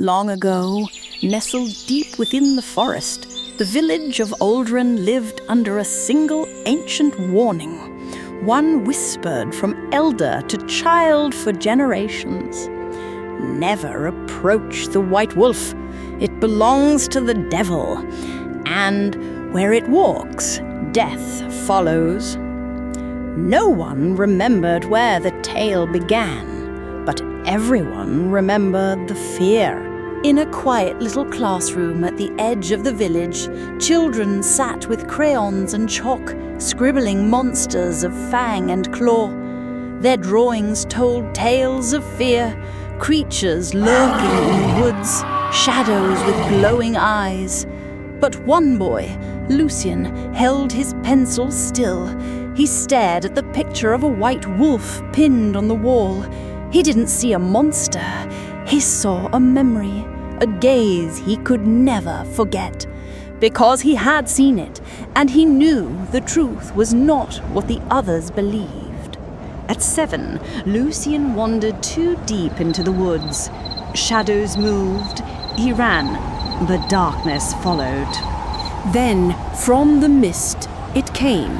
Long ago, nestled deep within the forest, the village of Aldrin lived under a single ancient warning, one whispered from elder to child for generations. Never approach the white wolf. It belongs to the devil, and where it walks, death follows. No one remembered where the tale began, but everyone remembered the fear. In a quiet little classroom at the edge of the village, children sat with crayons and chalk, scribbling monsters of fang and claw. Their drawings told tales of fear, creatures lurking in the woods, shadows with glowing eyes. But one boy, Lucian, held his pencil still. He stared at the picture of a white wolf pinned on the wall. He didn't see a monster. He saw a memory, a gaze he could never forget. Because he had seen it, and he knew the truth was not what the others believed. At 7, Lucian wandered too deep into the woods. Shadows moved. He ran, but darkness followed. Then, from the mist, it came,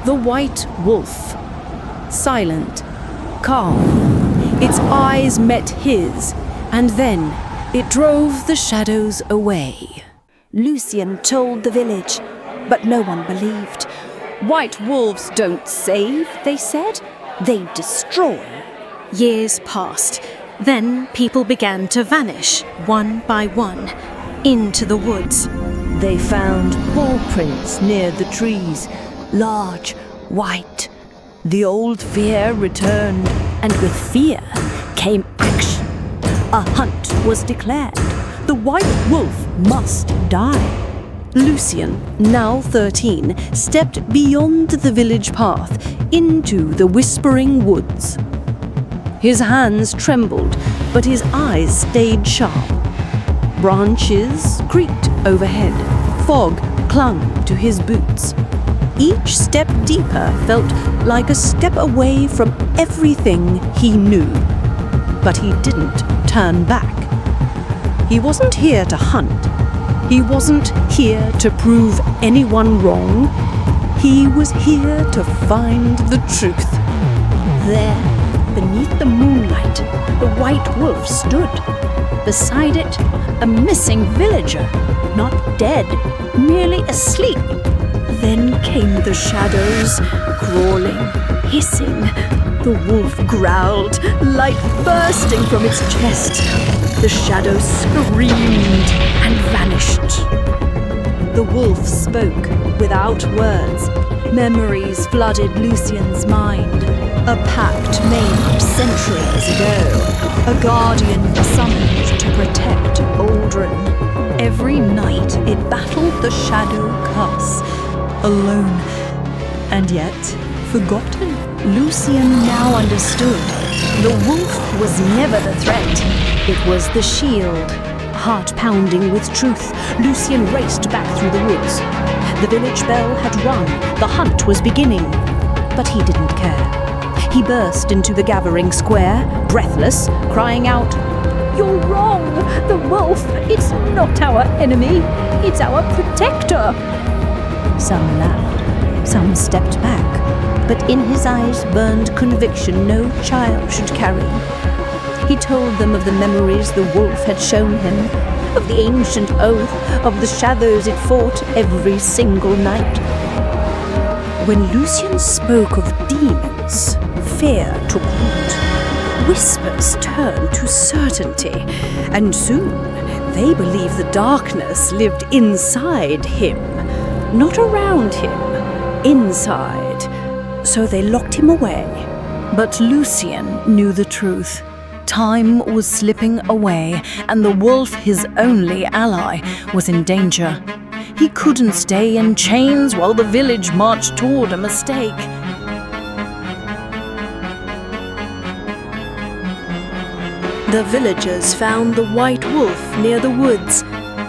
the white wolf. Silent, calm. Its eyes met his, and then it drove the shadows away. Lucian told the village, but no one believed. White wolves don't save, they said. They destroy. Years passed. Then people began to vanish, one by one, into the woods. They found paw prints near the trees, large, white. The old fear returned, and with fear came action. A hunt was declared. The white wolf must die. Lucian, now 13, stepped beyond the village path into the whispering woods. His hands trembled, but his eyes stayed sharp. Branches creaked overhead. Fog clung to his boots. Each step deeper felt like a step away from everything he knew. But he didn't turn back. He wasn't here to hunt. He wasn't here to prove anyone wrong. He was here to find the truth. There, beneath the moonlight, the white wolf stood. Beside it, a missing villager, not dead, merely asleep. Then came the shadows, crawling, hissing. The wolf growled, light bursting from its chest. The shadows screamed and vanished. The wolf spoke without words. Memories flooded Lucian's mind. A pact made centuries ago. A guardian summoned to protect Aldrin. Every night it battled the shadow curse. Alone, and yet forgotten. Lucian now understood. The wolf was never the threat. It was the shield. Heart pounding with truth, Lucian raced back through the woods. The village bell had rung. The hunt was beginning. But he didn't care. He burst into the gathering square, breathless, crying out, "You're wrong! The wolf, it's not our enemy. It's our protector." Some laughed, some stepped back, but in his eyes burned conviction no child should carry. He told them of the memories the wolf had shown him, of the ancient oath, of the shadows it fought every single night. When Lucian spoke of demons, fear took root. Whispers turned to certainty, and soon they believed the darkness lived inside him. Not around him, inside. So they locked him away. But Lucian knew the truth. Time was slipping away, and the wolf, his only ally, was in danger. He couldn't stay in chains while the village marched toward a mistake. The villagers found the white wolf near the woods.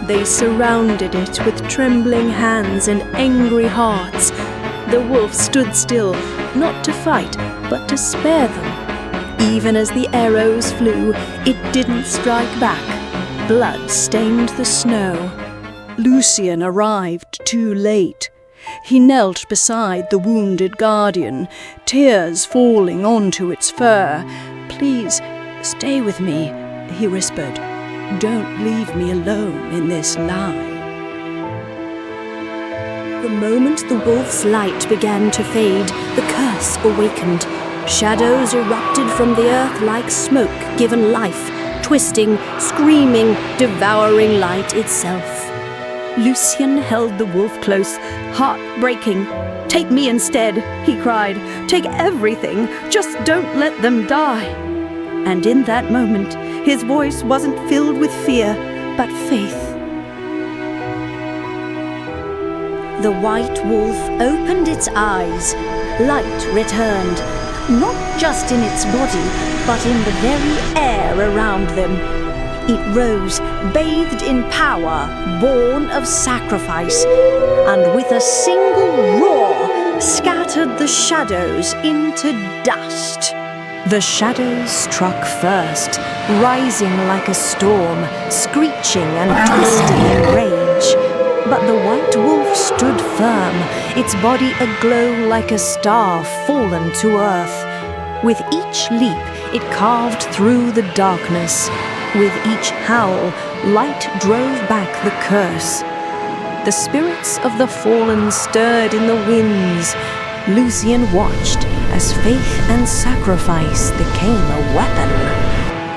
They surrounded it with trembling hands and angry hearts. The wolf stood still, not to fight, but to spare them. Even as the arrows flew, it didn't strike back. Blood stained the snow. Lucian arrived too late. He knelt beside the wounded guardian, tears falling onto its fur. "Please, stay with me," he whispered. "Don't leave me alone in this lie." The moment the wolf's light began to fade, the curse awakened. Shadows erupted from the earth like smoke given life, twisting, screaming, devouring light itself. Lucian held the wolf close, heart breaking. "Take me instead," he cried. "Take everything. Just don't let them die." And in that moment, his voice wasn't filled with fear, but faith. The white wolf opened its eyes. Light returned, not just in its body, but in the very air around them. It rose, bathed in power, born of sacrifice, and with a single roar, scattered the shadows into dust. The shadows struck first, rising like a storm, screeching and twisting in rage. But the white wolf stood firm, its body aglow like a star fallen to earth. With each leap, it carved through the darkness. With each howl, light drove back the curse. The spirits of the fallen stirred in the winds. Lucian watched as faith and sacrifice became a weapon.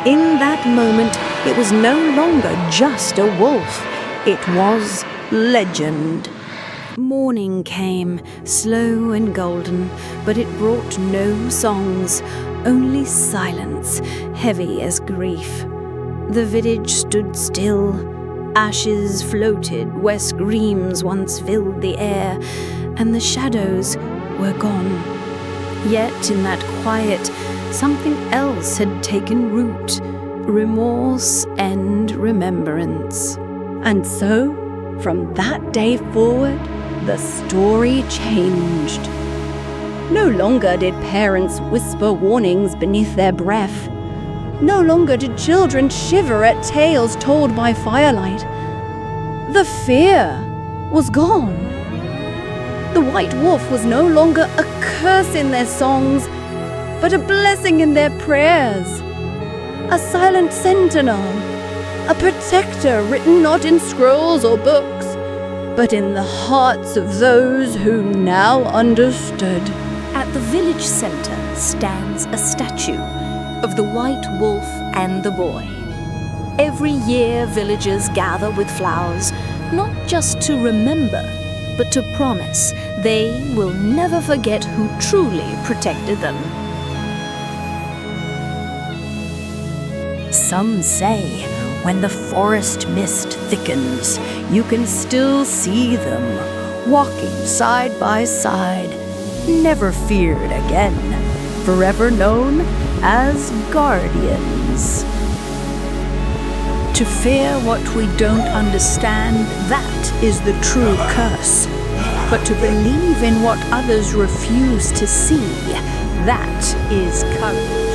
In that moment, it was no longer just a wolf. It was legend. Morning came, slow and golden, but it brought no songs, only silence, heavy as grief. The village stood still. Ashes floated where screams once filled the air, and the shadows were gone. Yet in that quiet, something else had taken root, remorse and remembrance. And so, from that day forward, the story changed. No longer did parents whisper warnings beneath their breath. No longer did children shiver at tales told by firelight. The fear was gone. The white wolf was no longer a curse in their songs, but a blessing in their prayers. A silent sentinel, a protector written not in scrolls or books, but in the hearts of those who now understood. At the village centre stands a statue of the white wolf and the boy. Every year villagers gather with flowers, not just to remember, but to promise they will never forget who truly protected them. Some say when the forest mist thickens, you can still see them, walking side by side, never feared again, forever known as guardians. To fear what we don't understand, that is the true curse. But to believe in what others refuse to see, that is courage.